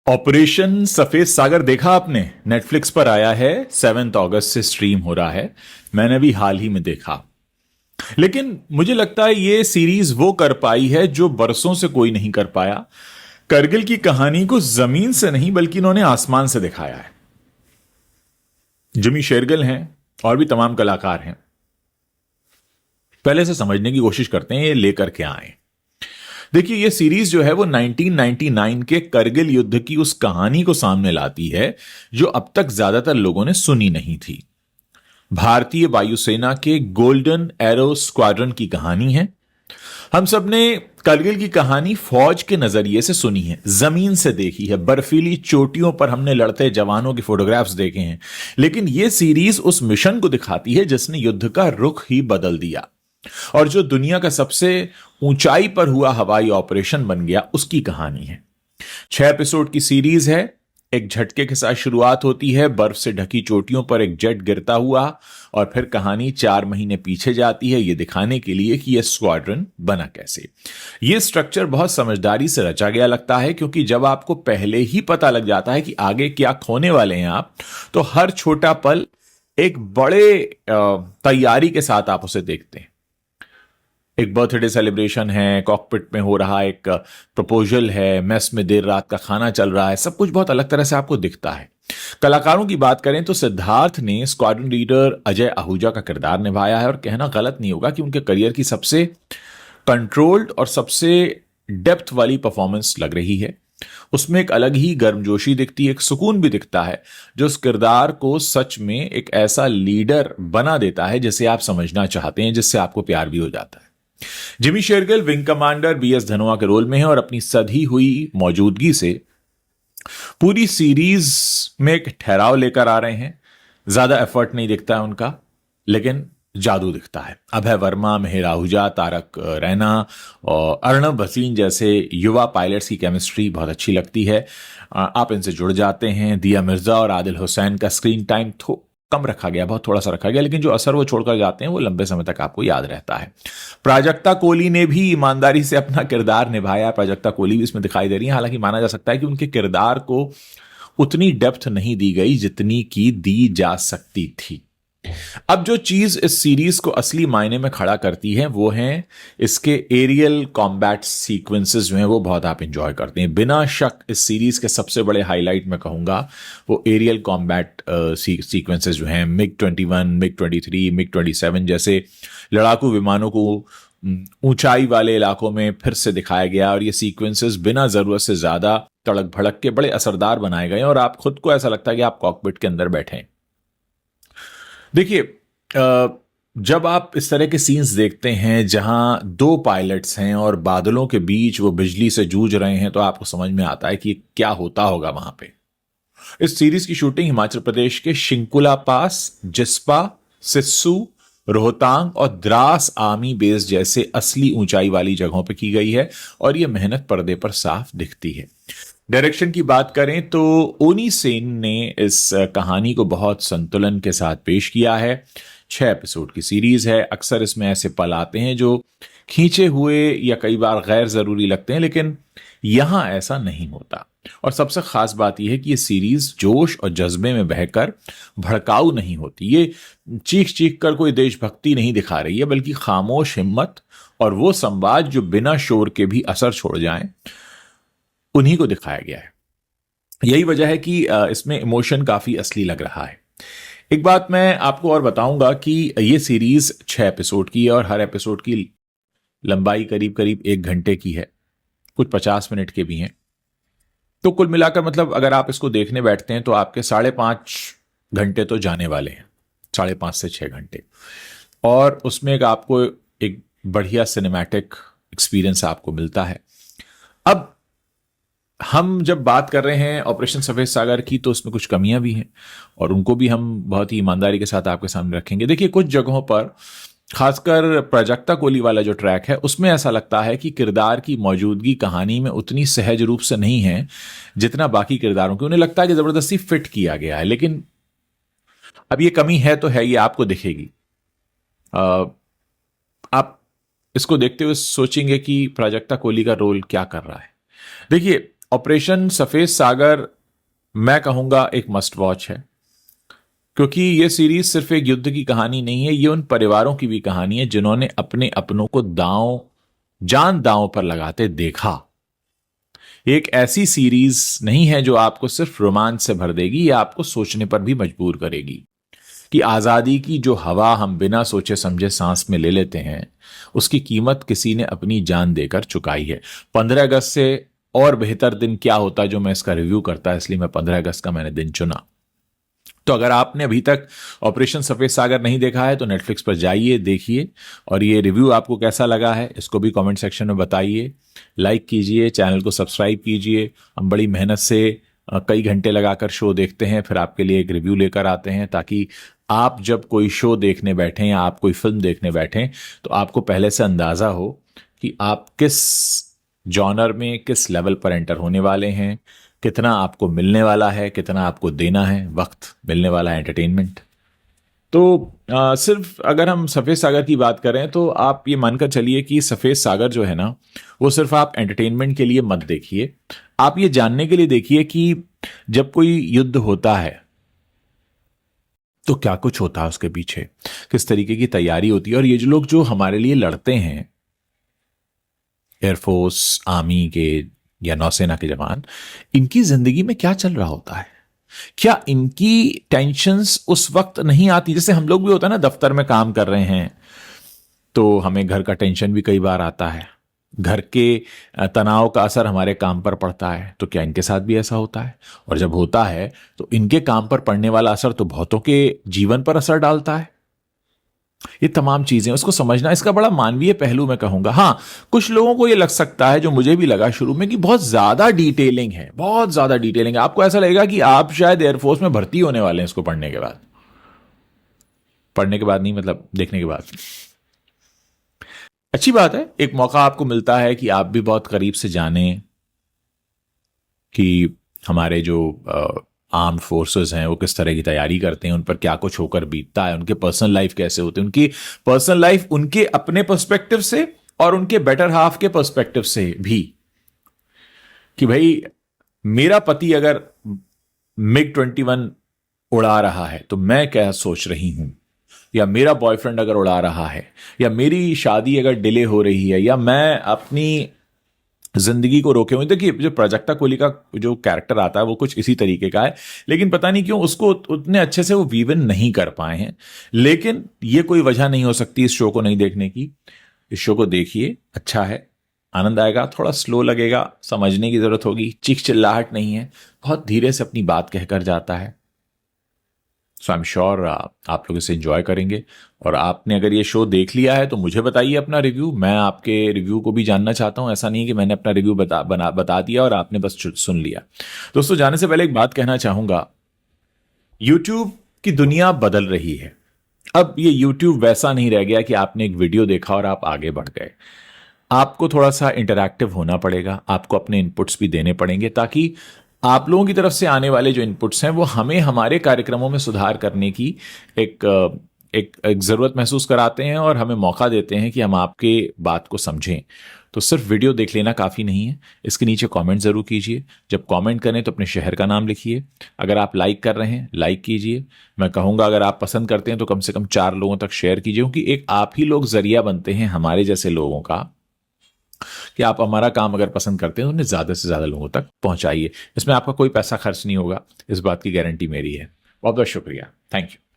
Operation सफेद सागर देखा आपने? नेटफ्लिक्स पर आया है, 7 अगस्त से स्ट्रीम हो रहा है। मैंने भी हाल ही में देखा। लेकिन मुझे लगता है ये सीरीज वो कर पाई है जो बरसों से कोई नहीं कर पाया। करगिल की कहानी को जमीन से नहीं बल्कि इन्होंने आसमान से दिखाया है। जिमी शेरगिल हैं और भी तमाम कलाकार हैं। पहले से समझने की कोशिश करते हैं ये लेकर के आए। देखिए, ये सीरीज जो है वो 1999 के करगिल युद्ध की उस कहानी को सामने लाती है जो अब तक ज्यादातर लोगों ने सुनी नहीं थी। भारतीय वायुसेना के गोल्डन एरो स्क्वाड्रन की कहानी है। हम सब ने करगिल की कहानी फौज के नजरिए से सुनी है, जमीन से देखी है, बर्फीली चोटियों पर हमने लड़ते जवानों की फोटोग्राफ्स देखे हैं। लेकिन यह सीरीज उस मिशन को दिखाती है जिसने युद्ध का रुख ही बदल दिया और जो दुनिया का सबसे ऊंचाई पर हुआ हवाई ऑपरेशन बन गया, उसकी कहानी है। 6 एपिसोड की सीरीज है। एक झटके के साथ शुरुआत होती है, बर्फ से ढकी चोटियों पर एक जेट गिरता हुआ, और फिर कहानी 4 महीने पीछे जाती है, यह दिखाने के लिए कि यह स्क्वाड्रन बना कैसे। यह स्ट्रक्चर बहुत समझदारी से रचा गया लगता है, क्योंकि जब आपको पहले ही पता लग जाता है कि आगे क्या खोने वाले हैं आप, तो हर छोटा पल एक बड़े तैयारी के साथ आप उसे देखते हैं। एक बर्थडे सेलिब्रेशन है, कॉकपिट में हो रहा एक प्रपोजल है, मेस में देर रात का खाना चल रहा है, सब कुछ बहुत अलग तरह से आपको दिखता है। कलाकारों की बात करें तो सिद्धार्थ ने स्क्वाड्रन लीडर अजय आहूजा का किरदार निभाया है, और कहना गलत नहीं होगा कि उनके करियर की सबसे कंट्रोल्ड और सबसे डेप्थ वाली परफॉर्मेंस लग रही है। उसमें एक अलग ही गर्मजोशी दिखती है, एक सुकून भी दिखता है, जो उस किरदार को सच में एक ऐसा लीडर बना देता है जिसे आप समझना चाहते हैं, जिससे आपको प्यार भी हो जाता है। Jimmy Shergill wing commander BS Dhanoa के रोल में है और अपनी सधी हुई मौजूदगी से पूरी सीरीज में एक ठहराव लेकर आ रहे हैं। ज्यादा एफर्ट नहीं दिखता है उनका, लेकिन जादू दिखता है। अभय वर्मा, मेहर आहूजा, तारक रैना और अर्णब भसीन जैसे युवा पायलट्स की केमिस्ट्री बहुत अच्छी लगती है। आप इनसे जुड़ जाते हैं। दिया मिर्जा और आदिल हुसैन का स्क्रीन टाइम कम रखा गया, बहुत थोड़ा सा रखा गया, लेकिन जो असर वो छोड़कर जाते हैं वो लंबे समय तक आपको याद रहता है। प्राजक्ता कोहली ने भी ईमानदारी से अपना किरदार निभाया। प्राजक्ता कोहली भी इसमें दिखाई दे रही है। हालांकि माना जा सकता है कि उनके किरदार को उतनी डेप्थ नहीं दी गई जितनी की दी जा सकती थी। अब जो चीज इस सीरीज को असली मायने में खड़ा करती है वो है इसके एरियल कॉम्बैट सीक्वेंसेस जो हैं, वो बहुत आप इंजॉय करते हैं। बिना शक इस सीरीज के सबसे बड़े हाईलाइट मैं कहूंगा वो एरियल कॉम्बैट सीक्वेंसेस जो हैं। MiG-21, MiG-23, MiG-27 जैसे लड़ाकू विमानों को ऊंचाई वाले इलाकों में फिर से दिखाया गया, और ये सीक्वेंसेस बिना जरूरत से ज्यादा तड़क भड़क के बड़े असरदार बनाए गए, और आप खुद को ऐसा लगता है कि आप कॉकपिट के अंदर बैठे हैं। देखिए, जब आप इस तरह के सीन्स देखते हैं जहां दो पायलट्स हैं और बादलों के बीच वो बिजली से जूझ रहे हैं, तो आपको समझ में आता है कि क्या होता होगा वहां पे। इस सीरीज की शूटिंग हिमाचल प्रदेश के शिंकुला पास, जिस्पा, सिस्सू, रोहतांग और द्रास आर्मी बेस जैसे असली ऊंचाई वाली जगहों पर की गई है, और यह मेहनत पर्दे पर साफ दिखती है। डायरेक्शन की बात करें तो ओनी सेन ने इस कहानी को बहुत संतुलन के साथ पेश किया है। 6 एपिसोड की सीरीज है। अक्सर इसमें ऐसे पल आते हैं जो खींचे हुए या कई बार गैर जरूरी लगते हैं, लेकिन यहां ऐसा नहीं होता। और सबसे खास बात यह है कि यह सीरीज जोश और जज्बे में बहकर भड़काऊ नहीं होती। ये चीख चीख कर कोई देशभक्ति नहीं दिखा रही है, बल्कि खामोश हिम्मत और वो संवाद जो बिना शोर के भी असर छोड़ जाएं, उन्हीं को दिखाया गया है। यही वजह है कि इसमें इमोशन काफी असली लग रहा है। एक बात मैं आपको और बताऊंगा कि ये सीरीज 6 एपिसोड की है और हर एपिसोड की लंबाई करीब करीब 1 घंटे की है, कुछ 50 मिनट के भी हैं। तो कुल मिलाकर मतलब अगर आप इसको देखने बैठते हैं तो आपके 5.5 घंटे तो जाने वाले हैं, 5.5 से 6 घंटे। और उसमें आपको एक बढ़िया सिनेमैटिक एक्सपीरियंस आपको मिलता है। अब हम जब बात कर रहे हैं ऑपरेशन सफेद सागर की, तो उसमें कुछ कमियां भी हैं और उनको भी हम बहुत ही ईमानदारी के साथ आपके सामने रखेंगे। देखिए, कुछ जगहों पर खासकर प्राजक्ता कोहली वाला जो ट्रैक है, उसमें ऐसा लगता है कि किरदार की मौजूदगी कहानी में उतनी सहज रूप से नहीं है जितना बाकी किरदारों की। उन्हें लगता है कि जबरदस्ती फिट किया गया है, लेकिन अब ये कमी है तो है, ये आपको दिखेगी। आप इसको देखते हुए सोचेंगे कि प्राजक्ता कोहली का रोल क्या कर रहा है। देखिए, ऑपरेशन सफेद सागर मैं कहूंगा एक मस्ट वॉच है, क्योंकि ये सीरीज सिर्फ एक युद्ध की कहानी नहीं है, ये उन परिवारों की भी कहानी है जिन्होंने अपने अपनों को जान दांव पर लगाते देखा। एक ऐसी सीरीज नहीं है जो आपको सिर्फ रोमांच से भर देगी, या आपको सोचने पर भी मजबूर करेगी कि आजादी की जो हवा हम बिना सोचे समझे सांस में ले लेते हैं, उसकी कीमत किसी ने अपनी जान देकर चुकाई है। 15 अगस्त से और बेहतर दिन क्या होता जो मैं इसका रिव्यू करता, इसलिए मैं 15 अगस्त का मैंने दिन चुना। तो अगर आपने अभी तक ऑपरेशन सफेद सागर नहीं देखा है तो नेटफ्लिक्स पर जाइए, देखिए, और ये रिव्यू आपको कैसा लगा है इसको भी कमेंट सेक्शन में बताइए। लाइक कीजिए, चैनल को सब्सक्राइब कीजिए। हम बड़ी मेहनत से कई घंटे लगाकर शो देखते हैं, फिर आपके लिए एक रिव्यू लेकर आते हैं, ताकि आप जब कोई शो देखने बैठें या आप कोई फिल्म देखने बैठें तो आपको पहले से अंदाज़ा हो कि आप किस जॉनर में, किस लेवल पर एंटर होने वाले हैं, कितना आपको मिलने वाला है, कितना आपको देना है, वक्त मिलने वाला है, एंटरटेनमेंट। तो सिर्फ अगर हम सफ़ेद सागर की बात करें तो आप ये मानकर चलिए कि सफ़ेद सागर जो है ना, वो सिर्फ आप एंटरटेनमेंट के लिए मत देखिए, आप ये जानने के लिए देखिए कि जब कोई युद्ध होता है तो क्या कुछ होता है उसके पीछे, किस तरीके की तैयारी होती है, और ये जो लोग जो हमारे लिए लड़ते हैं, एयरफोर्स, आर्मी के या नौसेना के जवान, इनकी जिंदगी में क्या चल रहा होता है, क्या इनकी टेंशन्स उस वक्त नहीं आती जैसे हम लोग भी होता है ना, दफ्तर में काम कर रहे हैं तो हमें घर का टेंशन भी कई बार आता है, घर के तनाव का असर हमारे काम पर पड़ता है, तो क्या इनके साथ भी ऐसा होता है? और जब होता है तो इनके काम पर पड़ने वाला असर तो बहुतों के जीवन पर असर डालता है। ये तमाम चीजें उसको समझना, इसका बड़ा मानवीय पहलू मैं कहूंगा। हाँ, कुछ लोगों को ये लग सकता है, जो मुझे भी लगा शुरू में, कि बहुत ज्यादा डिटेलिंग है, बहुत ज्यादा डिटेलिंग है। आपको ऐसा लगेगा कि आप शायद एयरफोर्स में भर्ती होने वाले हैं इसको पढ़ने के बाद। पढ़ने के बाद नहीं, मतलब देखने के बाद। अच्छी बात है, एक मौका आपको मिलता है कि आप भी बहुत करीब से जानें कि हमारे जो आर्म्ड फोर्सेस हैं वो किस तरह की तैयारी करते हैं, उन पर क्या कुछ होकर बीतता है, उनके पर्सनल लाइफ कैसे होते हैं, उनकी पर्सनल लाइफ उनके अपने पर्सपेक्टिव से और उनके बेटर हाफ के पर्सपेक्टिव से भी, कि भाई मेरा पति अगर MiG-21 उड़ा रहा है तो मैं क्या सोच रही हूं, या मेरा बॉयफ्रेंड अगर उड़ा रहा है, या मेरी शादी अगर डिले हो रही है, या मैं अपनी जिंदगी को रोके हुए। देखिए, जो प्राजक्ता कोहली का जो कैरेक्टर आता है वो कुछ इसी तरीके का है, लेकिन पता नहीं क्यों उसको उतने अच्छे से वो वीव इन नहीं कर पाए हैं। लेकिन ये कोई वजह नहीं हो सकती इस शो को नहीं देखने की। इस शो को देखिए, अच्छा है, आनंद आएगा, थोड़ा स्लो लगेगा, समझने की जरूरत होगी, चीख चिल्लाहट नहीं है, बहुत धीरे से अपनी बात कहकर जाता है। सो आई एम श्योर आप लोग इसे एंजॉय करेंगे। और आपने अगर ये शो देख लिया है तो मुझे बताइए अपना रिव्यू, मैं आपके रिव्यू को भी जानना चाहता हूं। ऐसा नहीं कि मैंने अपना रिव्यू बता दिया और आपने बस सुन लिया। दोस्तों, जाने से पहले एक बात कहना चाहूंगा, यूट्यूब की दुनिया बदल रही है। अब ये यूट्यूब वैसा नहीं रह गया कि आपने एक वीडियो देखा और आप आगे बढ़ गए। आपको थोड़ा सा इंटरैक्टिव होना पड़ेगा, आपको अपने इनपुट्स भी देने पड़ेंगे, ताकि आप लोगों की तरफ से आने वाले जो इनपुट्स हैं वो हमें हमारे कार्यक्रमों में सुधार करने की एक ज़रूरत महसूस कराते हैं, और हमें मौका देते हैं कि हम आपके बात को समझें। तो सिर्फ वीडियो देख लेना काफ़ी नहीं है, इसके नीचे कमेंट ज़रूर कीजिए। जब कमेंट करें तो अपने शहर का नाम लिखिए। अगर आप लाइक कर रहे हैं, लाइक कीजिए। मैं कहूँगा अगर आप पसंद करते हैं तो कम से कम 4 लोगों तक शेयर कीजिए, क्योंकि एक आप ही लोग जरिया बनते हैं हमारे जैसे लोगों का, कि आप हमारा काम अगर पसंद करते हैं तो उन्हें ज़्यादा से ज़्यादा लोगों तक पहुंचाइए। इसमें आपका कोई पैसा खर्च नहीं होगा, इस बात की गारंटी मेरी है। बहुत बहुत शुक्रिया, थैंक यू।